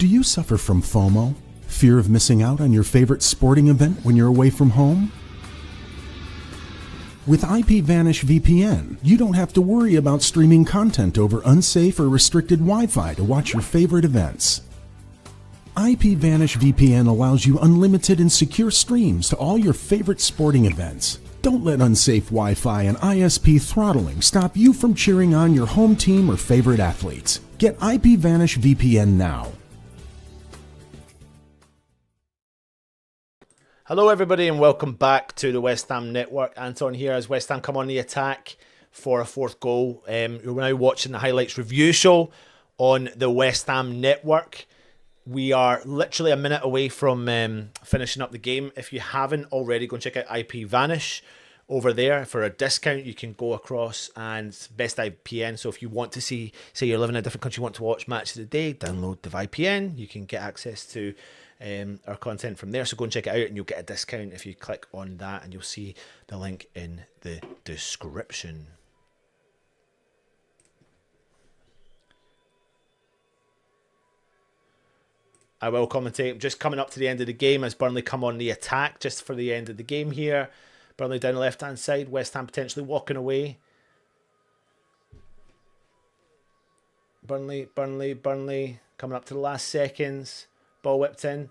Do you suffer from FOMO? Fear of missing out on your favorite sporting event when you're away from home? With ipVanish VPN, you don't have to worry about streaming content over unsafe or restricted Wi-Fi to watch your favorite events. ipVanish VPN allows you unlimited and secure streams to all your favorite sporting events. Don't let unsafe Wi-Fi and ISP throttling stop you from cheering on your home team or favorite athletes. Get ipVanish VPN now. Hello everybody and welcome back to the West Ham Network. Anton here as West Ham come on the attack for a fourth goal. You're now watching the highlights review show on the West Ham Network. We are literally a minute away from finishing up the game. If you haven't already, go and check out ipVanish over there. For a discount, you can go across and best IPN. So if you want to see, say you're living in a different country, you want to watch Match of the Day, download the VPN. You can get access to our content from there, so go and check it out and you'll get a discount if you click on that, and you'll see the link in the description. I will commentate. Just coming up to the end of the game as Burnley come on the attack just for the end of the game here. Burnley down the left hand side, West Ham potentially walking away. Burnley coming up to the last seconds. Ball whipped in.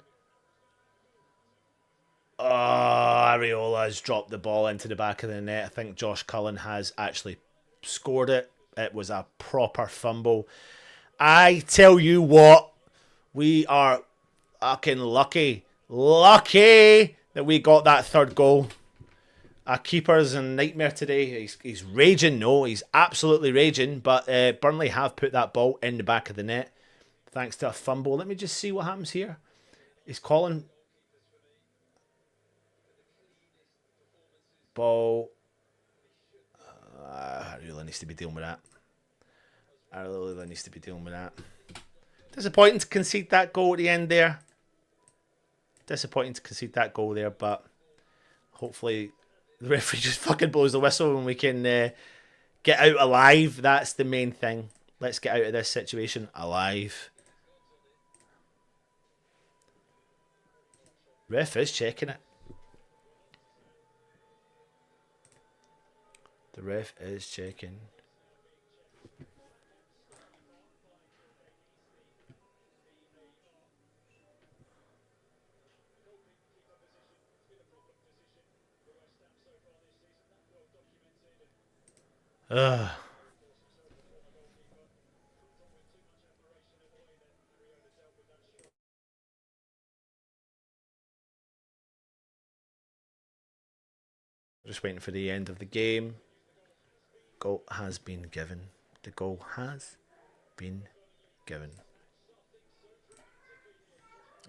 Oh, Areola has dropped the ball into the back of the net. I think Josh Cullen has actually scored it. It was a proper fumble. I tell you what, we are fucking lucky that we got that third goal. Our keeper's in nightmare today. He's raging. No, he's absolutely raging. But Burnley have put that ball in the back of the net thanks to a fumble. Let me just see what happens here. He's calling. Ball. I really needs to be dealing with that. Disappointing to concede that goal at the end there. But hopefully the referee just fucking blows the whistle and we can get out alive. That's the main thing. Let's get out of this situation alive. Ref is checking it. The ref is checking. Ugh. Just waiting for the end of the game. Goal has been given. The goal has been given.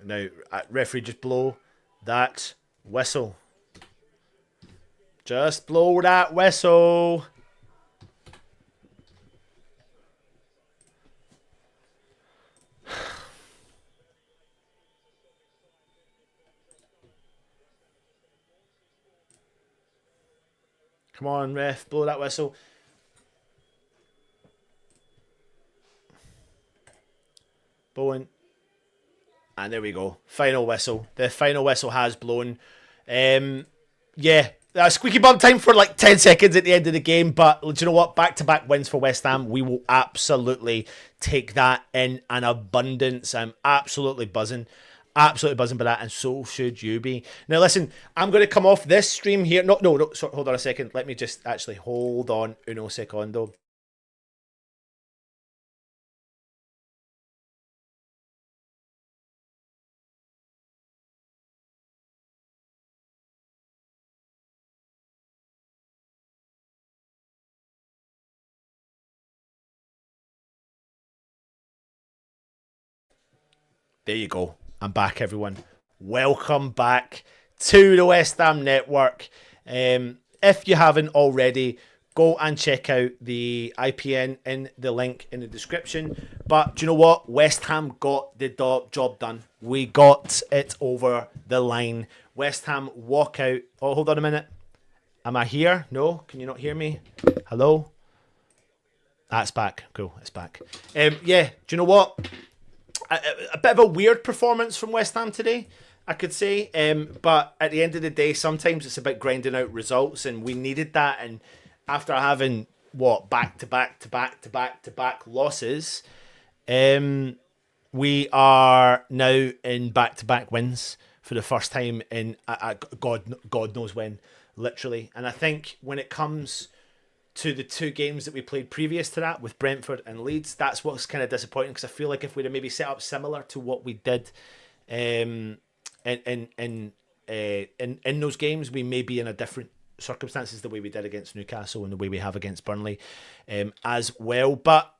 Now, referee, just blow that whistle. Just blow that whistle. Come on, ref, blow that whistle. Blowing. And there we go. Final whistle. The final whistle has blown. Yeah, squeaky bum time for like 10 seconds at the end of the game. But do you know what? Back-to-back wins for West Ham. We will absolutely take that in an abundance. I'm absolutely buzzing. Absolutely buzzing by that, and so should you be. Now listen, I'm going to come off this stream here. No, sorry, hold on a second. Let me just actually hold on uno secondo. There you go. I'm back, everyone. Welcome back to the West Ham Network. If you haven't already, go and check out the IPN in the link in the description. But do you know what? West Ham got the job done. We got it over the line. West Ham walk out. Oh, hold on a minute. Am I here? No? Can you not hear me? Hello? That's back. Cool, it's back. Yeah, do you know what? a bit of a weird performance from West Ham today, I could say. But at the end of the day, sometimes it's about grinding out results, and we needed that. And after having back-to-back losses, we are now in back-to-back wins for the first time in God knows when, literally. And I think when it comes to the two games that we played previous to that with Brentford and Leeds, that's what's kind of disappointing, because I feel like if we'd have maybe set up similar to what we did in those games, we may be in a different circumstances the way we did against Newcastle and the way we have against Burnley as well. But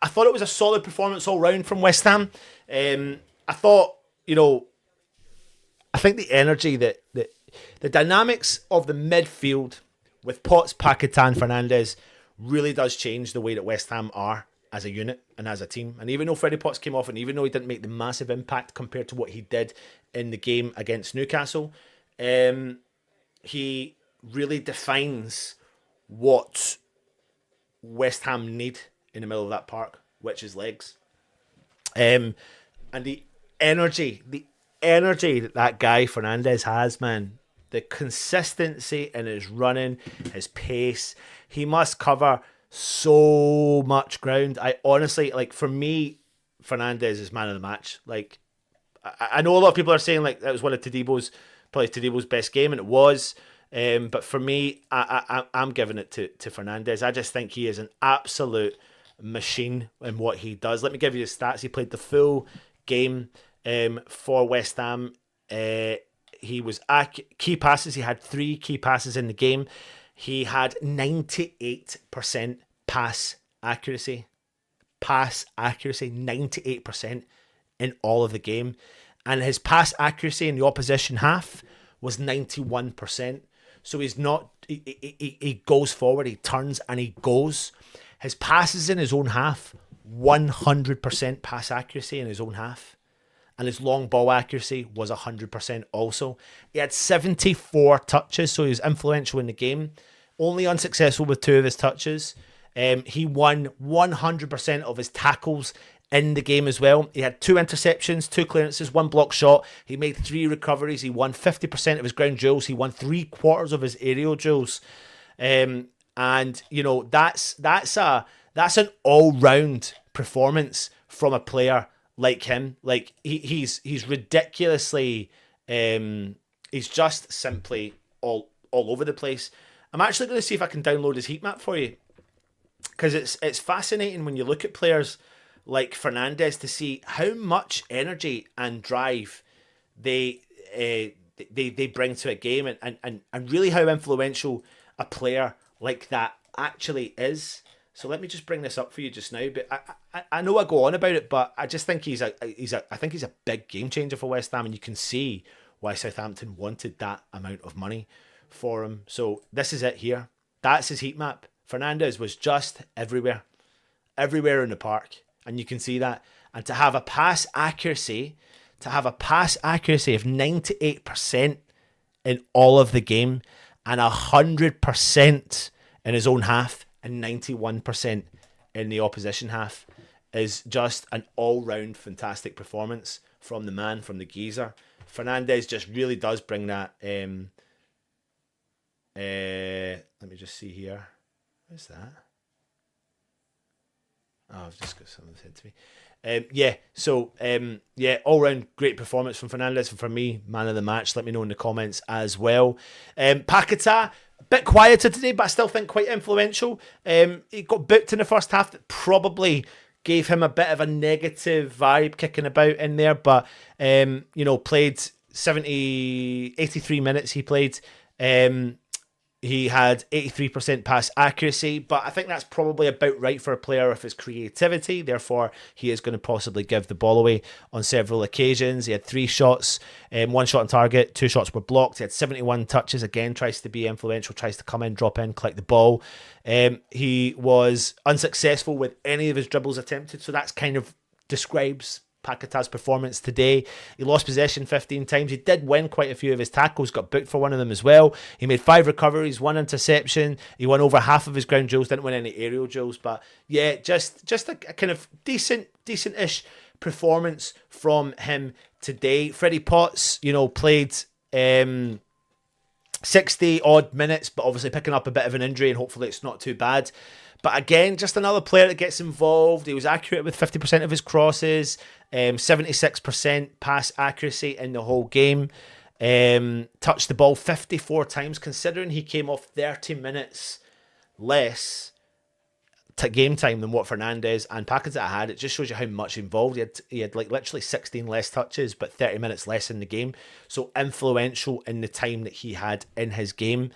I thought it was a solid performance all round from West Ham. I thought, I think the energy, the dynamics of the midfield with Potts, Paquetá, Fernandes really does change the way that West Ham are as a unit and as a team. And even though Freddie Potts came off, and even though he didn't make the massive impact compared to what he did in the game against Newcastle, he really defines what West Ham need in the middle of that park, which is legs. And the energy that guy Fernandes has, man, the consistency in his running, his pace, he must cover so much ground. I honestly, for me, Fernandes is man of the match. I know a lot of people are saying that was one of Tadebo's best game, and it was. But for me, I'm giving it to Fernandes. I just think he is an absolute machine in what he does. Let me give you the stats. He played the full game for West Ham. He was key passes. He had 3 key passes in the game. He had 98% pass accuracy. 98% in all of the game. And his pass accuracy in the opposition half was 91%. So he's not, he goes forward, he turns and he goes. His passes in his own half, 100% pass accuracy in his own half. And his long ball accuracy was 100% also. He had 74 touches, so he was influential in the game. Only unsuccessful with 2 of his touches. He won 100% of his tackles in the game as well. He had 2 interceptions, 2 clearances, 1 block shot. He made 3 recoveries. He won 50% of his ground duels. He won 3/4 of his aerial duels. And that's an all-round performance from a player like him. He's ridiculously, he's just simply all over the place. I'm actually going to see if I can download his heat map for you, because it's fascinating when you look at players like Fernandes to see how much energy and drive they bring to a game, and really how influential a player like that actually is. So let me just bring this up for you just now. But I know I go on about it, but I just think he's a big game changer for West Ham, and you can see why Southampton wanted that amount of money for him. So this is it here. That's his heat map. Fernandes was just everywhere in the park, and you can see that. And to have a pass accuracy of 98% in all of the game, and 100% in his own half, and 91% in the opposition half, is just an all-round fantastic performance from the man, from the geezer. Fernandes just really does bring that. Let me just see here. What's that? Oh, I've just got something said to me. All-round great performance from Fernandes, and for me, man of the match. Let me know in the comments as well. Paquetá, a bit quieter today, but I still think quite influential. He got booked in the first half. That probably gave him a bit of a negative vibe kicking about in there, but played 83 minutes he played. He had 83% pass accuracy, but I think that's probably about right for a player of his creativity. Therefore, he is going to possibly give the ball away on several occasions. He had 3 shots, 1 shot on target, 2 shots were blocked. He had 71 touches. Again, tries to be influential, tries to come in, drop in, collect the ball. He was unsuccessful with any of his dribbles attempted, so that's kind of describes Paquetá's performance today. He lost possession 15 times. He did win quite a few of his tackles, got booked for one of them as well. He made 5 recoveries, 1 interception. He won over half of his ground duels, didn't win any aerial duels. But yeah, just a kind of decent-ish performance from him today. Freddie Potts, you know, played 60 odd minutes, but obviously picking up a bit of an injury, and hopefully it's not too bad. But again, just another player that gets involved. He was accurate with 50% of his crosses, 76% pass accuracy in the whole game. Touched the ball 54 times, considering he came off 30 minutes less game time than what Fernandez and Paquetá had. It just shows you how much involved he had like literally 16 less touches, but 30 minutes less in the game. So influential in the time that he had in his game.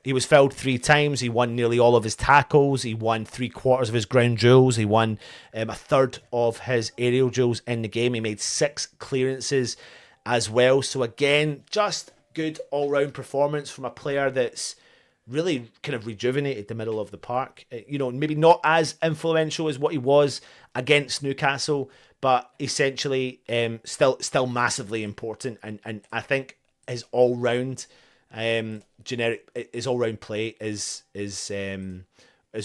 He was fouled 3 times. He won nearly all of his tackles. He won 3/4 of his ground duels. He won a third of his aerial duels in the game. He made 6 clearances as well. So again, just good all-round performance from a player that's really kind of rejuvenated the middle of the park. You know, maybe not as influential as what he was against Newcastle, but essentially still massively important. And I think his all-round his all-round play is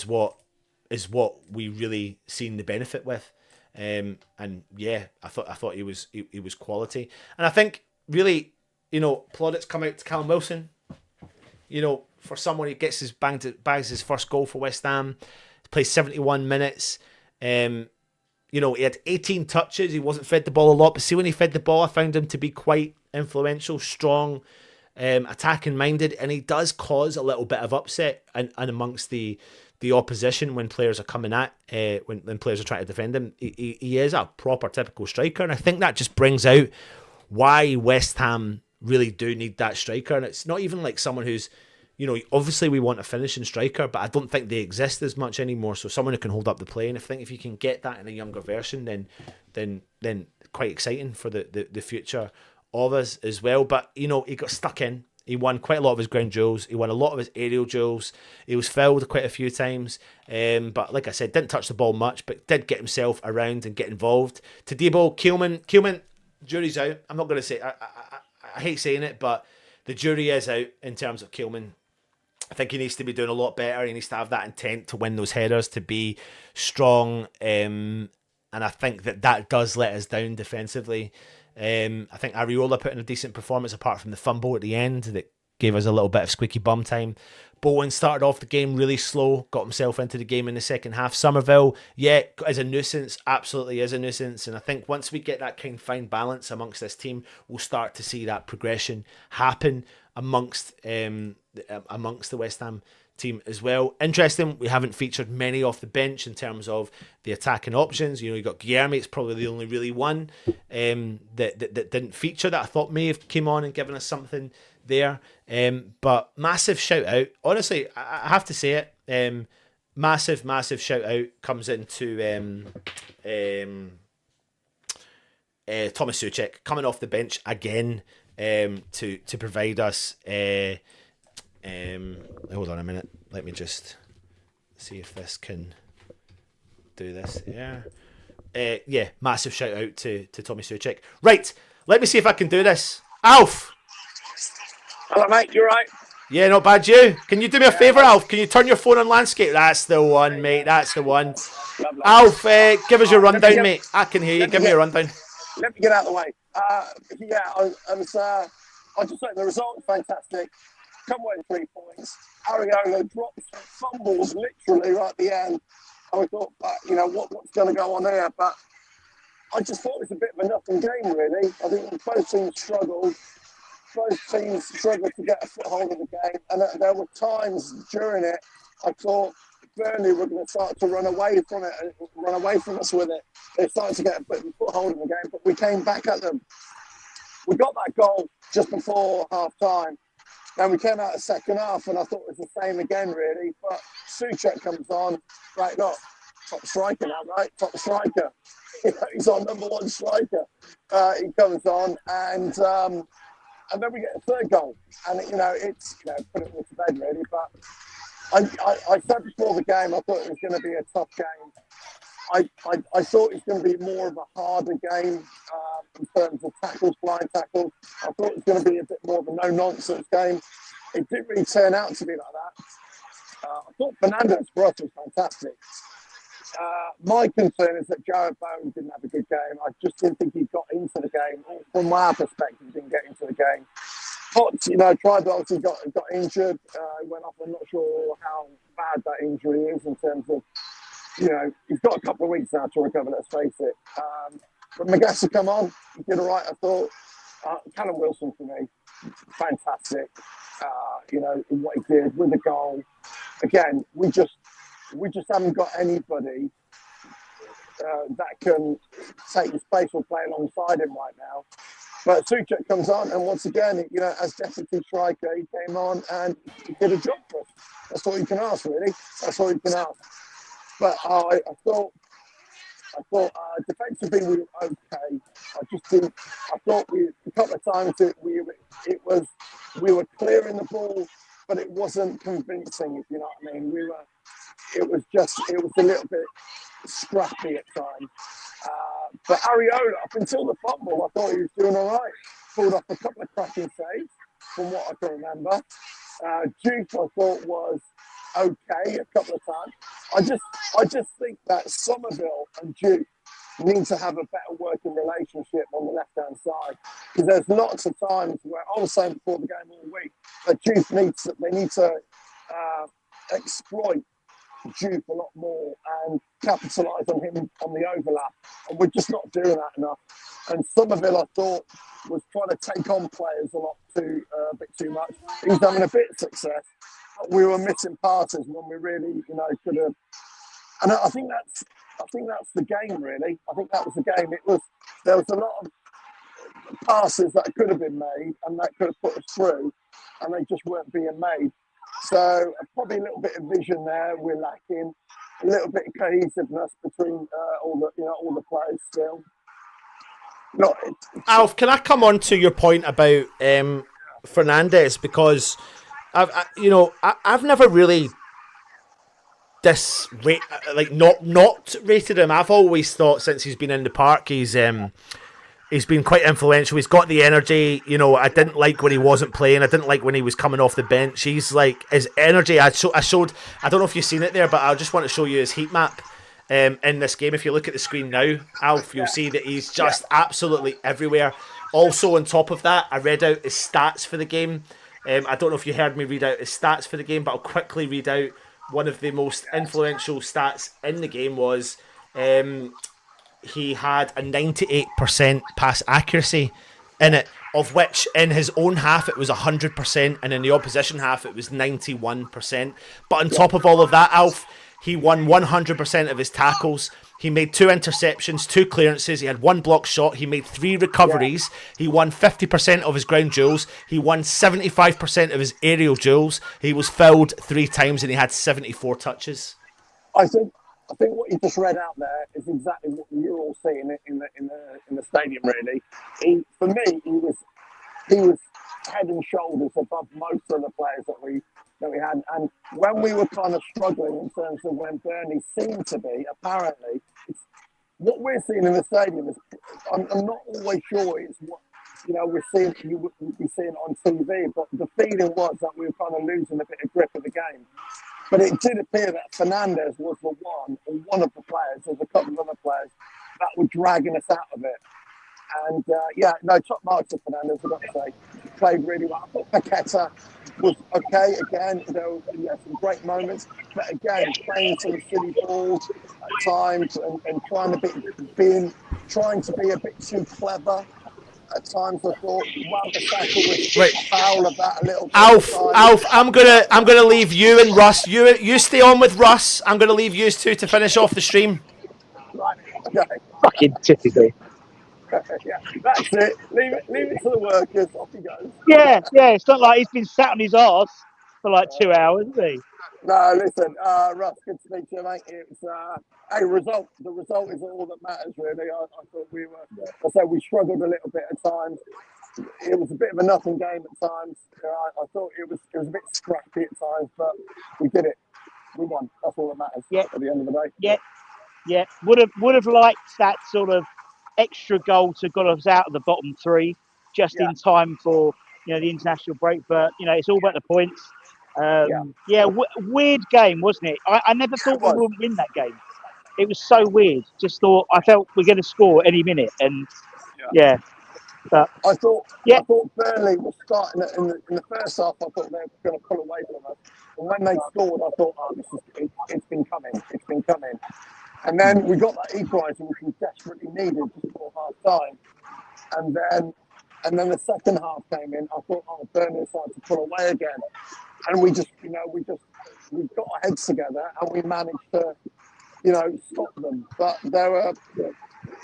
what we really seen the benefit with. And yeah, I thought he was quality. And I think really, you know, plaudits come out to Callum Wilson. You know, for someone who gets bags his first goal for West Ham, plays 71 minutes. You know, he had 18 touches. He wasn't fed the ball a lot, but see, when he fed the ball, I found him to be quite influential, strong, attacking minded, and he does cause a little bit of upset and amongst the opposition when players are coming at when players are trying to defend him. He is a proper typical striker, and I think that just brings out why West Ham really do need that striker. And it's not even like someone who's, you know, obviously we want a finishing striker, but I don't think they exist as much anymore. So someone who can hold up the play, and I think if you can get that in a younger version, then quite exciting for the future of us as well. But you know, he got stuck in. He won quite a lot of his ground duels. He won a lot of his aerial duels. He was fouled quite a few times. But like I said, didn't touch the ball much, but did get himself around and get involved. 𝗕𝗨𝗥𝗡𝗟𝗓, jury's out. I'm not going to say, I hate saying it, but the jury is out in terms of 𝗕𝗨𝗥𝗡𝗟𝗓. I think he needs to be doing a lot better. He needs to have that intent to win those headers, to be strong. And I think that does let us down defensively. I think Areola put in a decent performance apart from the fumble at the end that gave us a little bit of squeaky bum time. Bowen started off the game really slow, got himself into the game in the second half. Somerville, yeah, is a nuisance, absolutely is a nuisance. And I think once we get that kind of fine balance amongst this team, we'll start to see that progression happen amongst the West Ham team as well. Interesting, we haven't featured many off the bench in terms of the attacking options. You know, you got Guilherme, it's probably the only really one that didn't feature, that I thought may have came on and given us something there. But massive shout out, honestly, I have to say it, massive shout out comes into Tomas Souček coming off the bench again to provide us hold on a minute, let me just see if this can do this. Yeah, massive shout out to Tomas Souček. Right, let me see if I can do this. Alf! Hello mate, you right? Yeah, not bad. You? Can you do me a favour, Alf? Can you turn your phone on landscape? That's the one, mate, that's the one. Lovely. Alf, give us your rundown, mate. I can hear you, give me a rundown. Let me get out of the way. I just think the result was fantastic. Come away with 3 points. Areola drops, fumbles literally right at the end. And we thought, you know, what's going to go on there? But I just thought it was a bit of a nothing game, really. I think both teams struggled. Both teams struggled to get a foothold in the game. And there were times during it, I thought Burnley were going to start to run away from it, and run away from us with it. They started to get a bit of a foothold in the game, but we came back at them. We got that goal just before half-time. And we came out the second half, and I thought it was the same again, really. But Souček comes on, right, not top striker now, right? Top striker. He's our number one striker. He comes on, and then we get a third goal. And, it's, put it all to bed, really. But I said before the game, I thought it was going to be a tough game. I thought it was going to be more of a harder game in terms of tackles, flying tackles. I thought it was going to be a bit more of a no-nonsense game. It didn't really turn out to be like that. I thought Fernandez for us was fantastic. My concern is that Jarrett Bowen didn't have a good game. I just didn't think he got into the game. From my perspective, he didn't get into the game. Potts, tried, obviously got injured. He went off. I'm not sure how bad that injury is in terms of, he's got a couple of weeks now to recover, let's face it. But Magassa come on. He did all right, I thought. Callum Wilson, for me, fantastic. What he did with the goal. Again, we just haven't got anybody that can take his place or play alongside him right now. But Souček comes on, and once again, as deputy striker, he came on and he did a job for us. That's all you can ask, really. That's all you can ask. But I thought defensively we were okay. I thought a couple of times we were clearing the ball, but it wasn't convincing, if you know what I mean. It was a little bit scrappy at times. But Areola, up until the fumble, I thought he was doing all right. Pulled off a couple of cracking saves, from what I can remember. Duke, I thought, was okay a couple of times. I just think that Somerville and Duke need to have a better working relationship on the left-hand side, because there's lots of times where I was saying before the game all week that Duke need to exploit Duke a lot more and capitalise on him on the overlap, and we're just not doing that enough. And Somerville, I thought, was trying to take on players a bit too much. He was having a bit of success, but we were missing passes when we really, could have. And I think that's the game, really. I think that was the game. There was a lot of passes that could have been made and that could have put us through, and they just weren't being made. So probably a little bit of vision there we're lacking, a little bit of cohesiveness between all the players still. Alf, can I come on to your point about Fernandes, because I've never really not rated him. I've always thought since he's been in the park he's been quite influential. He's got the energy. I didn't like when he wasn't playing. I didn't like when he was coming off the bench. He's like, his energy. I showed. I don't know if you've seen it there, but I just want to show you his heat map in this game. If you look at the screen now, Alf, you'll see that he's just absolutely everywhere. Also, on top of that, I read out his stats for the game. I don't know if you heard me read out his stats for the game, but I'll quickly read out one of the most influential stats in the game was he had a 98% pass accuracy in it, of which in his own half it was 100%, and in the opposition half it was 91%. But on top of all of that, Alf, he won 100% of his tackles. He made 2 interceptions, 2 clearances. He had 1 block shot. He made 3 recoveries. He won 50% of his ground duels. He won 75% of his aerial duels. He was fouled 3 times and he had 74 touches. I think what you just read out there is exactly what you're all seeing in the stadium. Really, for me, he was head and shoulders above most of the players that we had. And when we were kind of struggling in terms of when Burnley seemed to be, apparently, what we're seeing in the stadium is, I'm not always sure it's what we're seeing. You would be seeing on TV, but the feeling was that we were kind of losing a bit of grip of the game. But it did appear that Fernandes was the one of the players, there's a couple of other players, that were dragging us out of it. And top marks to Fernandes, I've got to say. He played really well. I thought Paqueta was okay again. He had some great moments. But again, playing some silly balls at times and trying to be a bit too clever. At times I thought Wan-Bissaka was foul of that a little bit. Alf, I'm gonna leave you and Russ. You stay on with Russ. I'm gonna leave you two to finish off the stream. Right. Okay. Fucking typical. Yeah, that's it. Leave it to the workers. Off he goes. Yeah. It's not like he's been sat on his arse for like 2 hours, has he? No, listen, Russ, good to speak to you, mate. It's a result. The result is all that matters, really. I thought we struggled a little bit at times. It was a bit of a nothing game at times. I thought it was a bit scrappy at times, but we did it. We won. That's all that matters. At the end of the day. Yeah. Would have liked that sort of extra goal to got us out of the bottom 3 just in time for the international break. But it's all about the points. Weird game, wasn't it? I never thought we wouldn't win that game. it was so weird. Just thought I felt we're going to score any minute, and yeah, but I thought yeah, Burnley was starting it in the first half. I thought they were going to pull away from us, and when they scored, I thought, oh, it's been coming, And then we got that equaliser, which we desperately needed just before half time, and then the second half came in. I thought, oh, Burnley started to pull away again, and we got our heads together and we managed to, stop them. But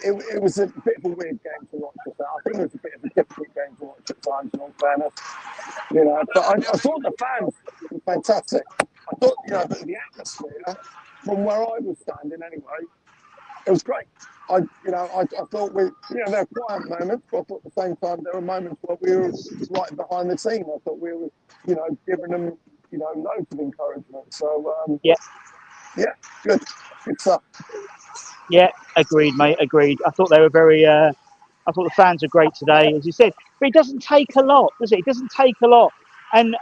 it was a bit of a weird game to watch. I think it was a bit of a difficult game to watch at times, in all fairness. But I thought the fans were fantastic. I thought, the atmosphere from where I was standing anyway, it was great. I thought there were quiet moments, but I thought at the same time there were moments where we were right behind the team. I thought we were, giving them, loads of encouragement. So yeah, good stuff. Yeah, agreed, mate. Agreed. I thought they were very. I thought the fans are great today, as you said. But it doesn't take a lot, does it? It doesn't take a lot. And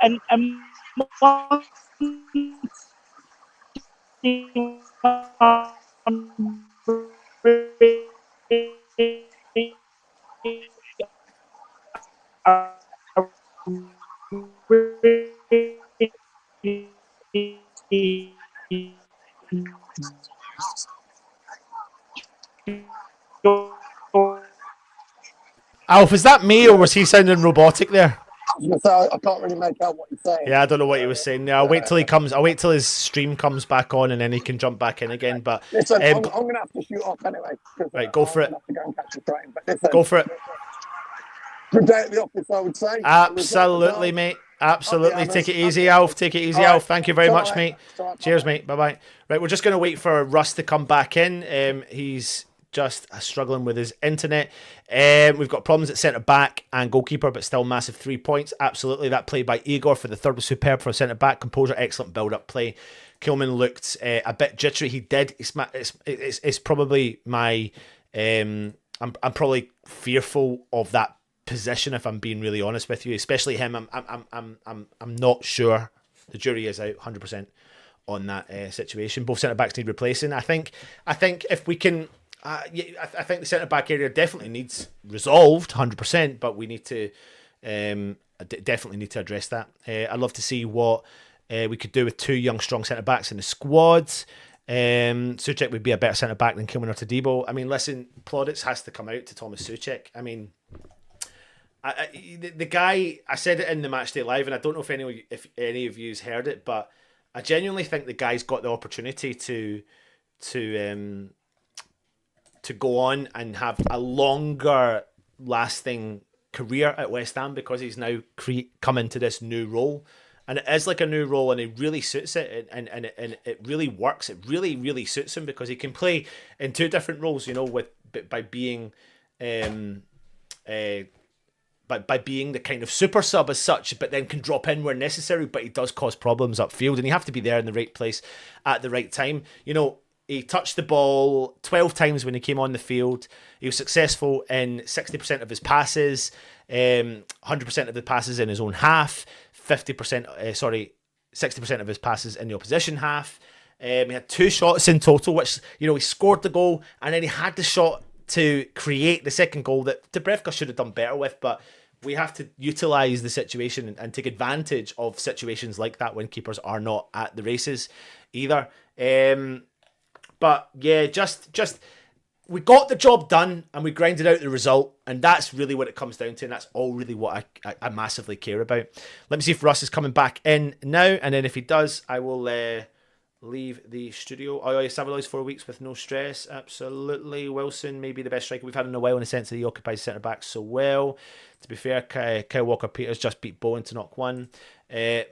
one thing I'm Alf, is that me, or was he sounding robotic there? I can't really make out what you're saying. Yeah, I don't know what he was saying there. I'll wait till he comes. I'll wait till his stream comes back on, and then he can jump back in again. But listen, I'm going to have to shoot off anyway. Right, go for it. Have to go and catch the train. But listen, Go for it. Good day at the office, I would say. Absolutely, mate. Absolutely. Take it easy, Alf. Take it easy, Alf. Thank you very much, mate. Cheers, mate. Bye-bye. Right, we're just going to wait for Russ to come back in. He's just struggling with his internet. We've got problems at centre-back and goalkeeper, but still massive 3 points. Absolutely. That play by Igor for the third was superb for a centre-back. Composure, excellent build-up play. Kilman looked a bit jittery. He did. It's probably my... I'm probably fearful of that position, if I'm being really honest with you, especially him. I'm not sure. The jury is out 100% on that situation. Both centre backs need replacing. I think if we can, I think the centre back area definitely needs resolved 100%, but we need to definitely need to address that. I'd love to see what we could do with two young strong centre backs in the squad. Souček would be a better centre back than 𝗕𝗨𝗏 or Todibo. I mean, listen, plaudits has to come out to Thomas Souček. I mean, the guy, I said it in the Matchday Live, and I don't know if any of you's heard it, but I genuinely think the guy's got the opportunity to go on and have a longer lasting career at West Ham, because he's now come into this new role, and it is like a new role, and he really suits it, and it really works. It really suits him, because he can play in two different roles, by being by being the kind of super sub as such, but then can drop in where necessary. But he does cause problems upfield, and you have to be there in the right place at the right time. He touched the ball 12 times when he came on the field. He was successful in 60% of his passes, 100% of the passes in his own half, 60% of his passes in the opposition half. He had 2 shots in total, which, he scored the goal, and then he had the shot to create the second goal that 𝗪𝗪𝗪 should have done better with. But we have to utilise the situation and take advantage of situations like that when keepers are not at the races either. But yeah, just we got the job done, and we grinded out the result, and that's really what it comes down to, and that's all really what I massively care about. Let me see if Russ is coming back in now, and then if he does, I will leave the studio. Oh, yeah, Savilo's 4 weeks with no stress. Absolutely. Wilson may be the best striker we've had in a while, in the sense that he occupies centre back so well. To be fair, Kyle Walker-Peters just beat Bowen to knock one.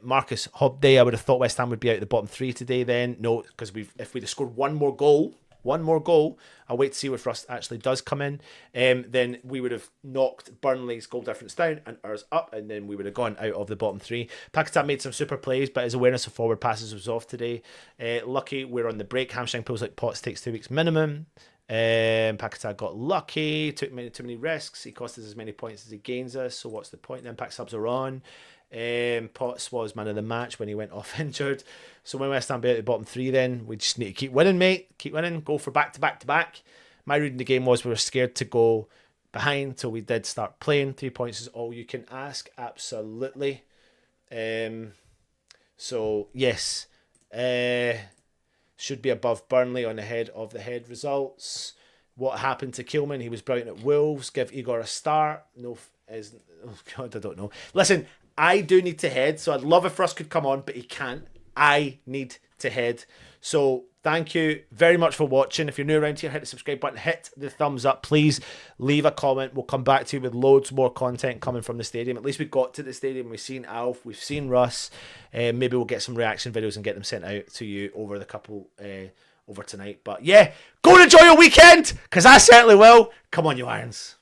Marcus Hobday, I would have thought West Ham would be out of the bottom 3 today then. No, because if we'd have scored one more goal, I'll wait to see if Rust actually does come in, then we would have knocked Burnley's goal difference down and ours up, and then we would have gone out of the bottom 3. Pakistan made some super plays, but his awareness of forward passes was off today. Lucky we're on the break. Hamstring pulls like Potts takes 2 weeks minimum. Pakistan got lucky, took too many risks. He cost us as many points as he gains us, so what's the point then? Pack subs are on. Potts was man of the match when he went off injured. So when West Ham be at the bottom 3, then we just need to keep winning, mate. Keep winning. Go for back to back to back. My reading of the game was we were scared to go behind till we did start playing. 3 points is all you can ask. Absolutely. So yes, should be above Burnley on the head of the head results. What happened to Kilman? He was brilliant at Wolves. Give Igor a start. No, oh God, I don't know. Listen, I do need to head, so I'd love if Russ could come on, but he can't. I need to head. So thank you very much for watching. If you're new around here, hit the subscribe button, hit the thumbs up. Please leave a comment. We'll come back to you with loads more content coming from the stadium. At least we got to the stadium. We've seen Alf. We've seen Russ. Maybe we'll get some reaction videos and get them sent out to you over the couple over tonight. But yeah, go and enjoy your weekend, because I certainly will. Come on, you Irons.